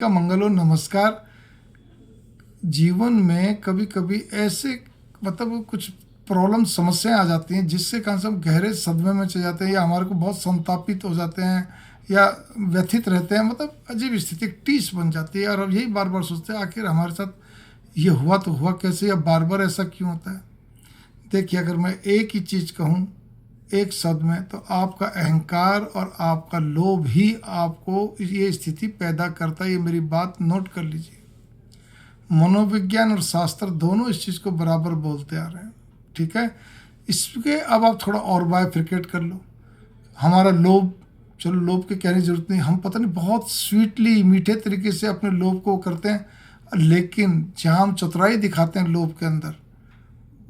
का मंगल हो। नमस्कार। जीवन में कभी कभी ऐसे मतलब कुछ प्रॉब्लम समस्याएं आ जाती हैं जिससे कारण से हम गहरे सदमे में चले जाते हैं या हमारे को बहुत संतापित हो जाते हैं या व्यथित रहते हैं। मतलब अजीब स्थिति टीस बन जाती है और अब यही बार बार सोचते हैं आखिर हमारे साथ ये हुआ तो हुआ कैसे या बार बार ऐसा क्यों होता है। देखिए, अगर मैं एक ही चीज़ कहूँ एक शब्द में तो आपका अहंकार और आपका लोभ ही आपको ये स्थिति पैदा करता है। ये मेरी बात नोट कर लीजिए। मनोविज्ञान और शास्त्र दोनों इस चीज़ को बराबर बोलते आ रहे हैं। ठीक है, इसके अब आप थोड़ा और बायफिकेट कर लो। हमारा लोभ, चलो लोभ की कहने की जरूरत नहीं, हम पता नहीं बहुत स्वीटली मीठे तरीके से अपने लोभ को करते हैं, लेकिन जहाँ हम चतुराई दिखाते हैं लोभ के अंदर,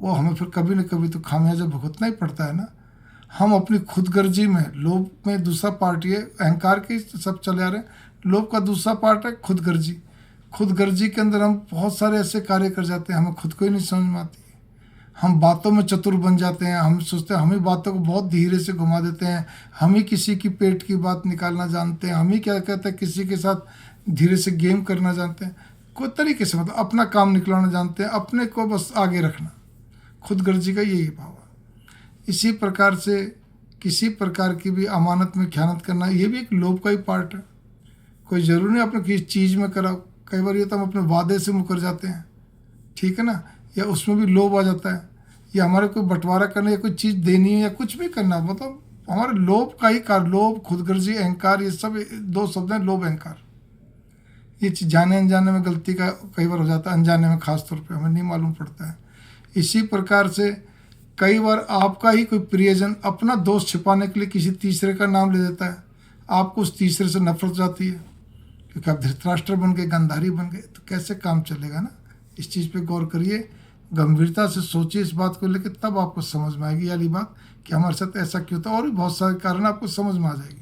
वो हमें फिर कभी न कभी तो खामियाजा भुगतना ही पड़ता है ना। हम अपनी खुदगर्जी में, लोभ में दूसरा पार्ट ये अहंकार के सब चले आ रहे हैं, लोभ का दूसरा पार्ट है खुदगर्जी। खुदगर्जी के अंदर हम बहुत सारे ऐसे कार्य कर जाते हैं हमें खुद को ही नहीं समझ में आती है। हम बातों में चतुर बन जाते हैं, हम सोचते हैं हम ही बातों को बहुत धीरे से घुमा देते हैं, हम ही किसी की पेट की बात निकालना जानते हैं, हम ही क्या कहते हैं किसी के साथ धीरे से गेम करना जानते हैं, कोई तरीके से मतलब अपना काम निकलवाना जानते हैं, अपने को बस आगे रखना। खुदगर्जी का यही भाव है। इसी प्रकार से किसी प्रकार की भी अमानत में ख़यानत करना ये भी एक लोभ का ही पार्ट है। कोई ज़रूरी नहीं अपने किसी चीज़ में कराओ, कई बार ये तो हम अपने वादे से मुकर जाते हैं, ठीक है ना, या उसमें भी लोभ आ जाता है, या हमारे कोई बंटवारा करना या कोई चीज़ देनी है या कुछ भी करना, मतलब हमारे लोभ का ही कार। लोभ, खुदगर्जी, अहंकार, ये सब दो शब्द हैं, लोभ अहंकार। ये चीज़ जाने अनजाने में गलती का कई बार हो जाता है, अनजाने में खास तौर पे हमें नहीं मालूम पड़ता है। इसी प्रकार से कई बार आपका ही कोई प्रियजन अपना दोष छिपाने के लिए किसी तीसरे का नाम ले देता है, आपको उस तीसरे से नफरत हो जाती है क्योंकि आप धृतराष्ट्र बन गए, गांधारी बन गए, तो कैसे काम चलेगा ना। इस चीज़ पे गौर करिए, गंभीरता से सोचिए इस बात को लेकर, तब आपको समझ में आएगी ये वाली बात कि हमारे साथ ऐसा क्यों था, और भी बहुत सारे कारण आपको समझ में आ जाएगी।